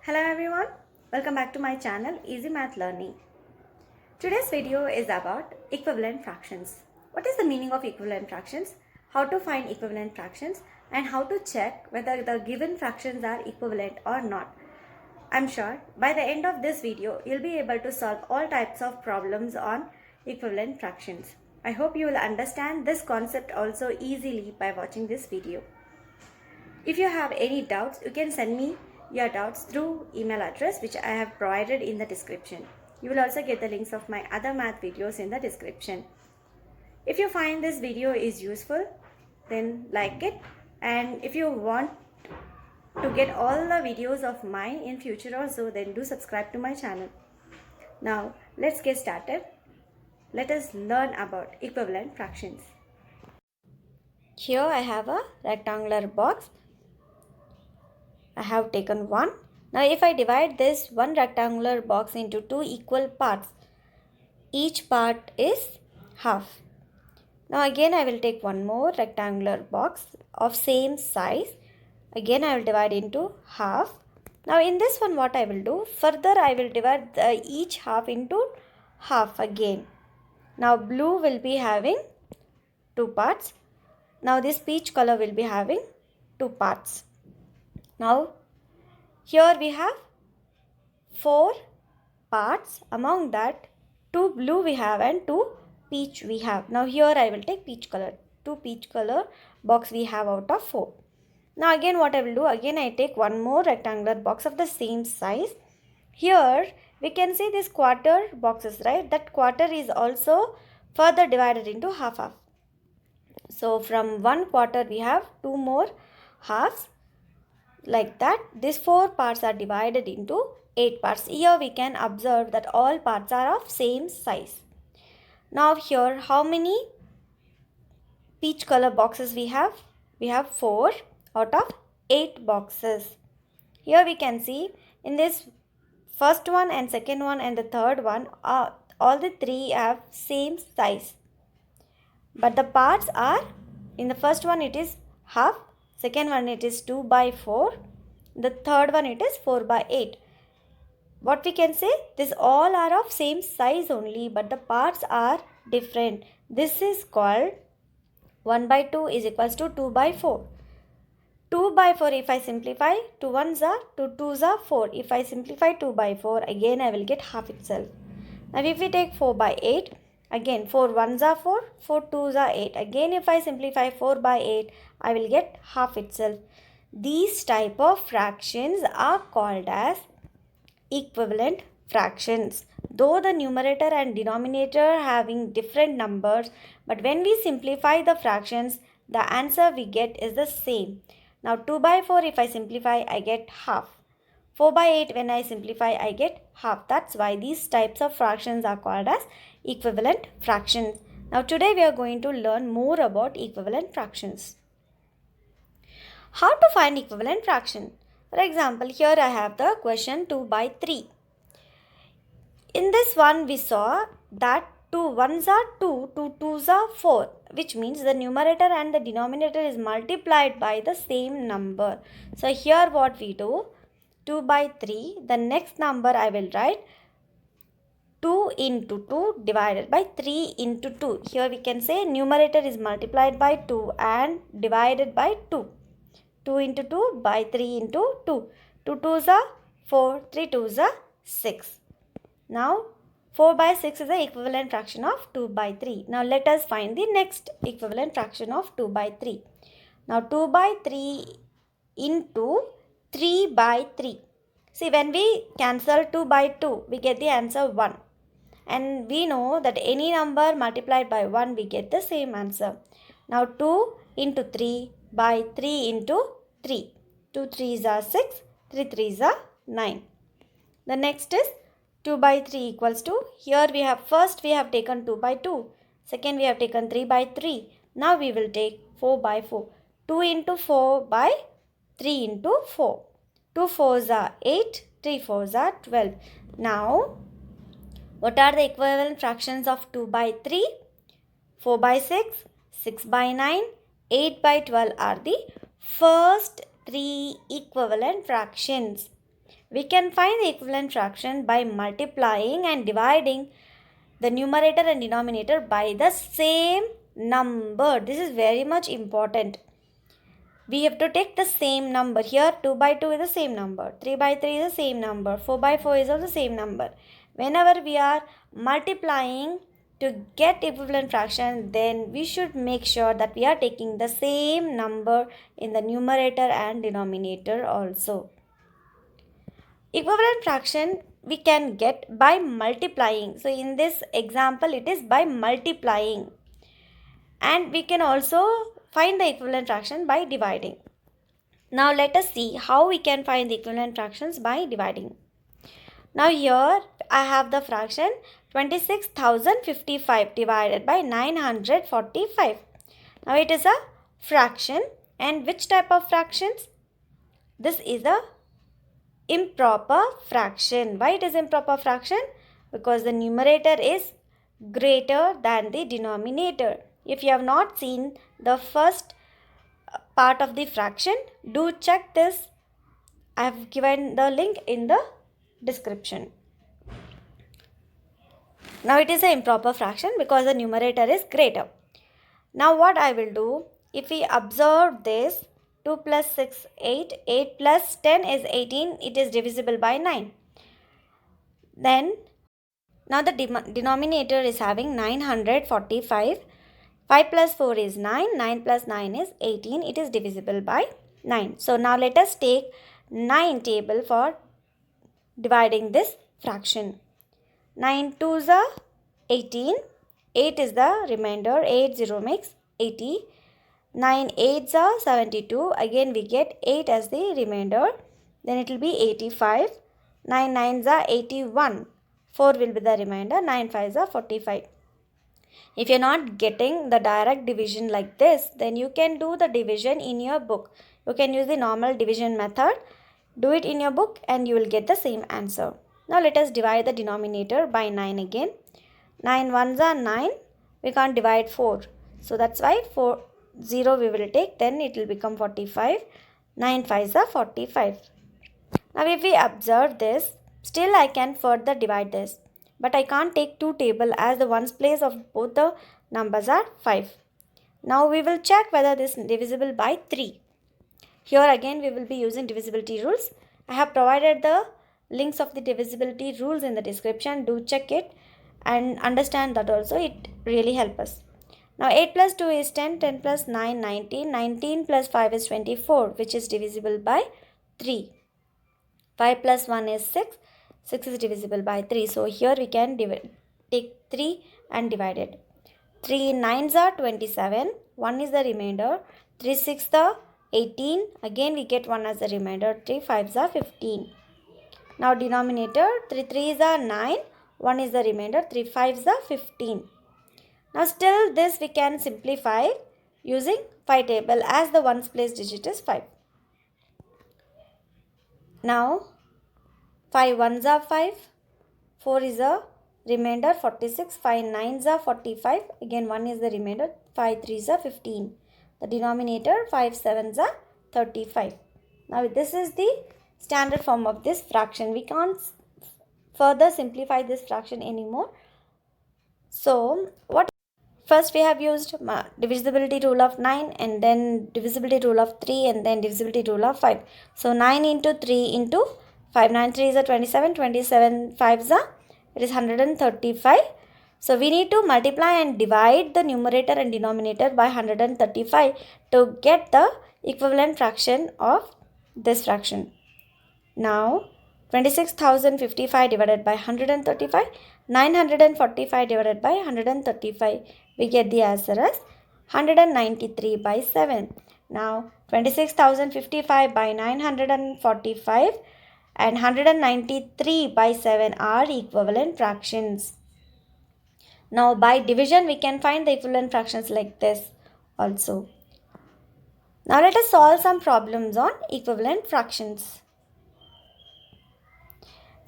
Hello everyone, welcome back to my channel Easy Math Learning. Today's video is about equivalent fractions. What is the meaning of equivalent fractions? How to find equivalent fractions and how to check whether the given fractions are equivalent or not. I'm sure by the end of this video you'll be able to solve all types of problems on equivalent fractions. I hope you will understand this concept also easily by watching this video. If you have any doubts, you can send me your doubts through email address which I have provided in the description. You will also get the links of my other math videos in the description. If you find this video is useful, then like it, and if you want to get all the videos of mine in future also, then do subscribe to my channel. Now let's get started. Let us learn about equivalent fractions. Here I have a rectangular box. I have taken one. Now if I divide this one rectangular box into two equal parts, each part is half. Now again I will take one more rectangular box of same size. Again I will divide into half. Now in this one what I will do, further I will divide each half into half again. Now blue will be having two parts. Now this peach color will be having two parts. Now here we have four parts. Among that, two blue we have and two peach we have. Now here I will take peach color. Two peach color box we have out of four. Now again what I will do, again I take one more rectangular box of the same size. Here we can see this quarter boxes, right? That quarter is also further divided into half. So from one quarter we have two more halves. Like that, these four parts are divided into 8 parts. Here we can observe that all parts are of same size. Now here how many peach color boxes we have? We have 4 out of 8 boxes. Here we can see in this first one and second one and the third one, all the three have same size. But the parts are, in the first one it is half, second one it is 2 by 4, the third one it is 4 by 8. What we can say, this all are of same size only, but the parts are different. This is called 1 by 2 is equals to 2 by 4. 2 by 4 if I simplify, 2 1s are, 2 2s are 4. If I simplify 2 by 4, again I will get half itself. Now if we take 4 by 8, again 4 1s are 4, 4 2s are 8. Again if I simplify 4 by 8, I will get half itself. These type of fractions are called as equivalent fractions. Though the numerator and denominator are having different numbers, but when we simplify the fractions, the answer we get is the same. Now 2 by 4 if I simplify, I get half. 4 by 8 when I simplify, I get half. That's why these types of fractions are called as equivalent fractions. Now today we are going to learn more about equivalent fractions. How to find equivalent fraction? For example, here I have the question 2 by 3. In this one we saw that 2 1s are 2, 2 2s are 4, which means the numerator and the denominator is multiplied by the same number. So here what we do, 2 by 3, the next number I will write 2 into 2 divided by 3 into 2. Here we can say numerator is multiplied by 2 and divided by 2. 2 into 2 by 3 into 2. 2 2s are 4, 3 2s are 6. Now 4 by 6 is the equivalent fraction of 2 by 3. Now let us find the next equivalent fraction of 2 by 3. Now 2 by 3 into 3 by 3. See, when we cancel 2 by 2, we get the answer 1. And we know that any number multiplied by 1, we get the same answer. Now 2 into 3 by 3 into 3. 2 3s are 6, 3 3s are 9. The next is 2 by 3 equals to, here we have first we have taken 2 by 2. Second we have taken 3 by 3. Now we will take 4 by 4. 2 into 4 by 3 into 4. 2 4s are 8, 3 4s are 12. Now what are the equivalent fractions of 2 by 3? 4 by 6, 6 by 9, 8 by 12 are the first three equivalent fractions. We can find the equivalent fraction by multiplying and dividing the numerator and denominator by the same number. This is very much important. We have to take the same number. Here 2 by 2 is the same number, 3 by 3 is the same number, 4 by 4 is also the same number. Whenever we are multiplying to get equivalent fraction, then we should make sure that we are taking the same number in the numerator and denominator also. Equivalent fraction we can get by multiplying. So in this example, it is by multiplying. And we can also find the equivalent fraction by dividing. Now let us see how we can find the equivalent fractions by dividing. Now here I have the fraction 26,055 divided by 945. Now it is a fraction, and which type of fractions? This is a improper fraction. Why it is improper fraction? Because the numerator is greater than the denominator. If you have not seen the first part of the fraction, do check this. I have given the link in the description. Now it is an improper fraction because the numerator is greater. Now what I will do, if we observe this, 2 plus 6, 8, 8 plus 10 is 18, it is divisible by 9. Then, now the denominator is having 945, 5 plus 4 is 9, 9 plus 9 is 18, it is divisible by 9. So now let us take 9 table for dividing this fraction. 9 2s are 18, 8 is the remainder, 8 0 makes 80, 9 8s are 72, again we get 8 as the remainder, then it will be 85, 9 9s are 81, 4 will be the remainder, 9 5s are 45. If you are not getting the direct division like this, then you can do the division in your book. You can use the normal division method, do it in your book and you will get the same answer. Now let us divide the denominator by 9 again. 9 1s are 9, we can't divide 4. So that's why 0 we will take, then it will become 45. 9 5s are 45. Now if we observe this, still I can further divide this. But I can't take 2 table as the ones place of both the numbers are 5. Now we will check whether this is divisible by 3. Here again we will be using divisibility rules. I have provided the links of the divisibility rules in the description. Do check it and understand that also. It really helps us. Now 8 plus 2 is 10, 10 plus 9, 19, 19 plus 5 is 24, which is divisible by 3. 5 plus 1 is 6, 6 is divisible by 3. So here we can take 3 and divide it. 3 9s are 27, 1 is the remainder, 3 6 the 18, again we get 1 as the remainder, 3 5s are 15. Now denominator, 3 3s are 9, 1 is the remainder, 3 5s are 15. Now still this we can simplify using 5 table as the ones place digit is 5. Now 5 1s are 5, 4 is a remainder 46, 5 9s are 45, again 1 is the remainder, 5 3s are 15. The denominator 5 7s are 35. Now this is the standard form of this fraction. We can't further simplify this fraction anymore. So first we have used divisibility rule of 9 and then divisibility rule of 3 and then divisibility rule of 5. So 9 into 3 into 5, 9 3 is a 27, 27 5s are, it is 135. So we need to multiply and divide the numerator and denominator by 135 to get the equivalent fraction of this fraction. Now 26,055 divided by 135, 945 divided by 135, we get the answer as 193 by 7. Now 26,055 by 945 and 193 by 7 are equivalent fractions. Now by division we can find the equivalent fractions like this also. Now let us solve some problems on equivalent fractions.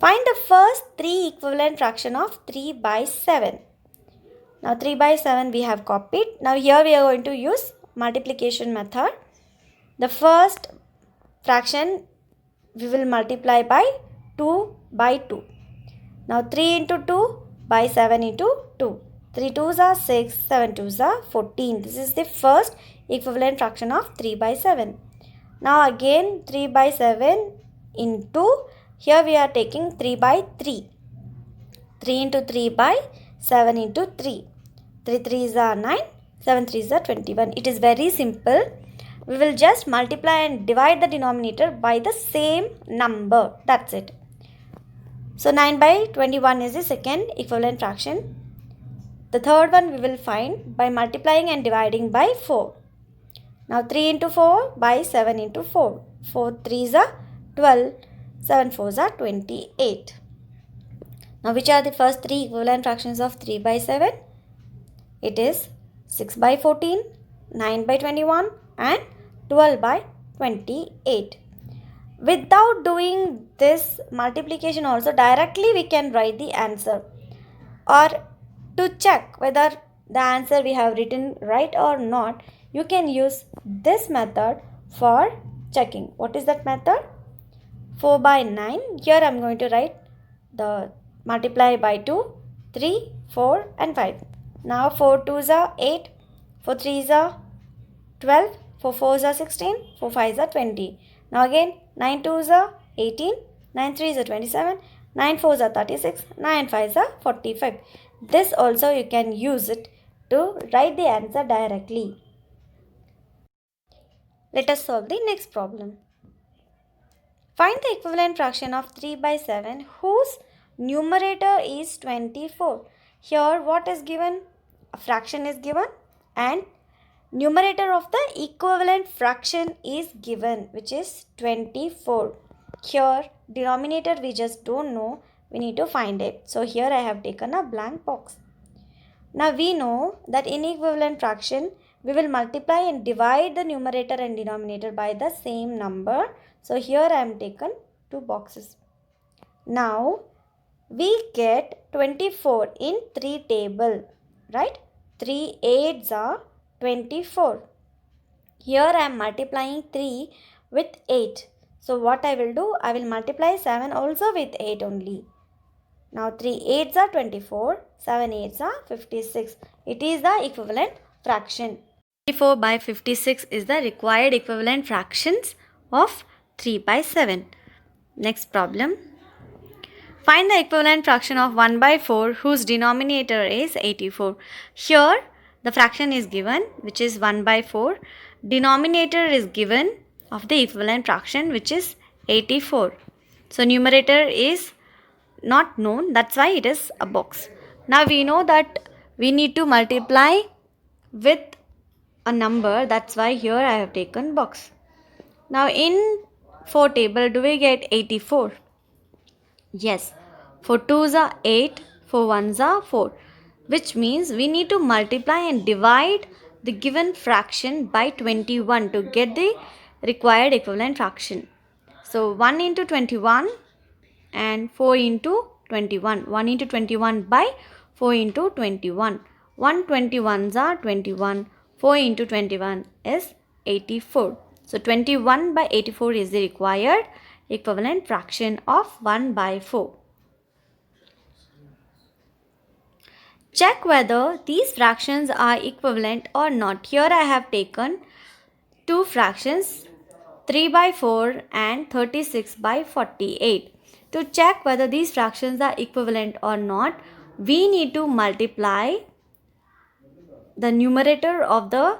Find the first 3 equivalent fraction of 3 by 7. Now 3 by 7 we have copied. Now here we are going to use multiplication method. The first fraction we will multiply by 2 by 2. Now 3 into 2 by 7 into 2. 3 2s are 6, 7 2s are 14. This is the first equivalent fraction of 3 by 7. Now again 3 by 7 into, here we are taking 3 by 3. 3 into 3 by 7 into 3. 3 3s are 9, 7 3s are 21. It is very simple. We will just multiply and divide the denominator by the same number. That's it. So 9 by 21 is the second equivalent fraction. The third one we will find by multiplying and dividing by 4. Now 3 into 4 by 7 into 4. 4 3s are 12, 7 4s are 28. Now which are the first three equivalent fractions of 3 by 7? It is 6 by 14, 9 by 21 and 12 by 28. Without doing this multiplication also, directly we can write the answer. Or to check whether the answer we have written right or not, you can use this method for checking. What is that method? 4 by 9. Here I am going to write the multiply by 2, 3, 4 and 5. Now 4 2s are 8, 4 3s are 12, 4 4s are 16, 4 5s are 20. Now again 9 2s are 18, 9 3s are 27, 9 4s are 36, 9 5s are 45. This also you can use it to write the answer directly. Let us solve the next problem. Find the equivalent fraction of 3 by 7 whose numerator is 24. Here what is given? A fraction is given and numerator of the equivalent fraction is given, which is 24. Here denominator we just don't know, we need to find it. So here I have taken a blank box. Now we know that in equivalent fraction we will multiply and divide the numerator and denominator by the same number. So here I am taken two boxes. Now we get 24 in 3 table, right? 3 8s are 24. Here I am multiplying 3 with 8. So what I will do? I will multiply 7 also with 8 only. Now 3 8s are 24, 7 8s are 56. It is the equivalent fraction. 24 by 56 is the required equivalent fractions of 3 by 7. Next problem. Find the equivalent fraction of 1 by 4 whose denominator is 84. Here the fraction is given, which is 1 by 4. Denominator is given of the equivalent fraction, which is 84. So numerator is not known, that's why it is a box. Now we know that we need to multiply with a number, that's why here I have taken box. Now in 4 table, do we get 84? Yes. 4 2s are 8, 4 1s are 4, which means we need to multiply and divide the given fraction by 21 to get the required equivalent fraction. So 1 into 21 and 4 into 21. 1 into 21 by 4 into 21. 1 21s are 21. 4 into 21 is 84. So 21 by 84 is the required equivalent fraction of 1 by 4. Check whether these fractions are equivalent or not. Here I have taken two fractions, 3 by 4 and 36 by 48. To check whether these fractions are equivalent or not, we need to multiply the numerator of the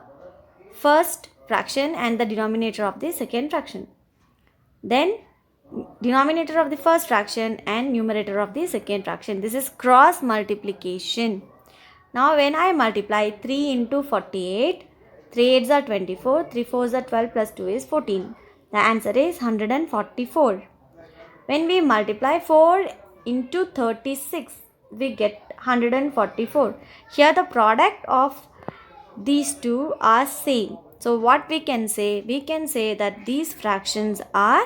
first fraction and the denominator of the second fraction. Then denominator of the first fraction and numerator of the second fraction. This is cross multiplication. Now when I multiply 3 into 48, 3 8s are 24, 3 4s are 12 plus 2 is 14. The answer is 144. When we multiply 4 into 36, we get 144. Here the product of these two are same. So what we can say? We can say that these fractions are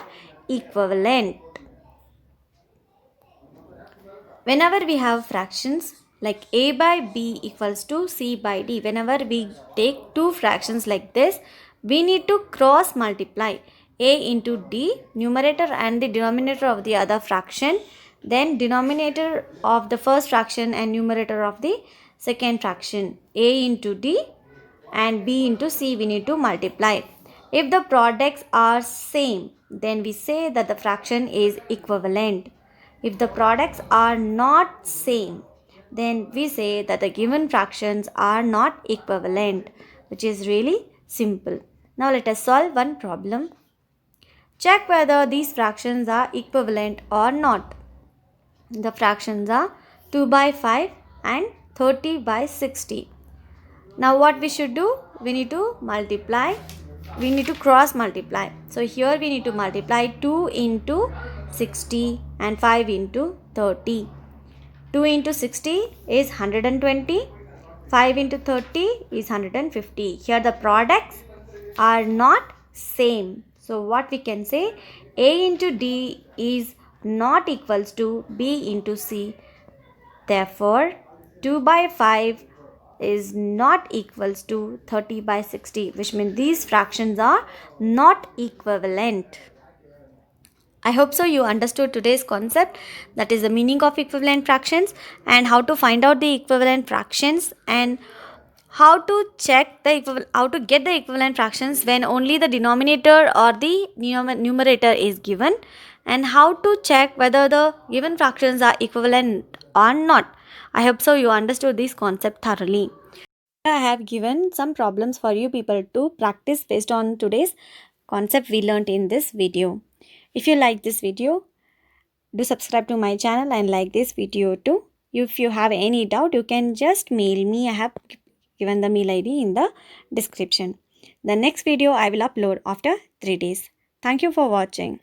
equivalent. Whenever we have fractions like a by b equals to c by d, whenever we take two fractions like this, we need to cross multiply. a into d, numerator and the denominator of the other fraction, then denominator of the first fraction and numerator of the second fraction, a into d and b into c we need to multiply. If the products are same, then we say that the fraction is equivalent. If the products are not same, then we say that the given fractions are not equivalent, which is really simple. Now let us solve one problem. Check whether these fractions are equivalent or not. The fractions are 2 by 5 and 30 by 60. Now what we should do? We need to multiply. We need to cross multiply. So here we need to multiply 2 into 60 and 5 into 30. 2 into 60 is 120. 5 into 30 is 150. Here the products are not same. So what we can say, A into D is not equals to B into C. Therefore, 2 by 5 is not equals to 30 by 60, which means these fractions are not equivalent. I hope so you understood today's concept, that is the meaning of equivalent fractions and how to find out the equivalent fractions and how to check the how to get the equivalent fractions when only the denominator or the numerator is given, and how to check whether the given fractions are equivalent or not. I hope so you understood this concept thoroughly. I have given some problems for you people to practice based on today's concept we learnt in this video. If you like this video, do subscribe to my channel and like this video too. If you have any doubt, you can just mail me. I have given the mail ID in the description. The next video I will upload after 3 days. Thank you for watching.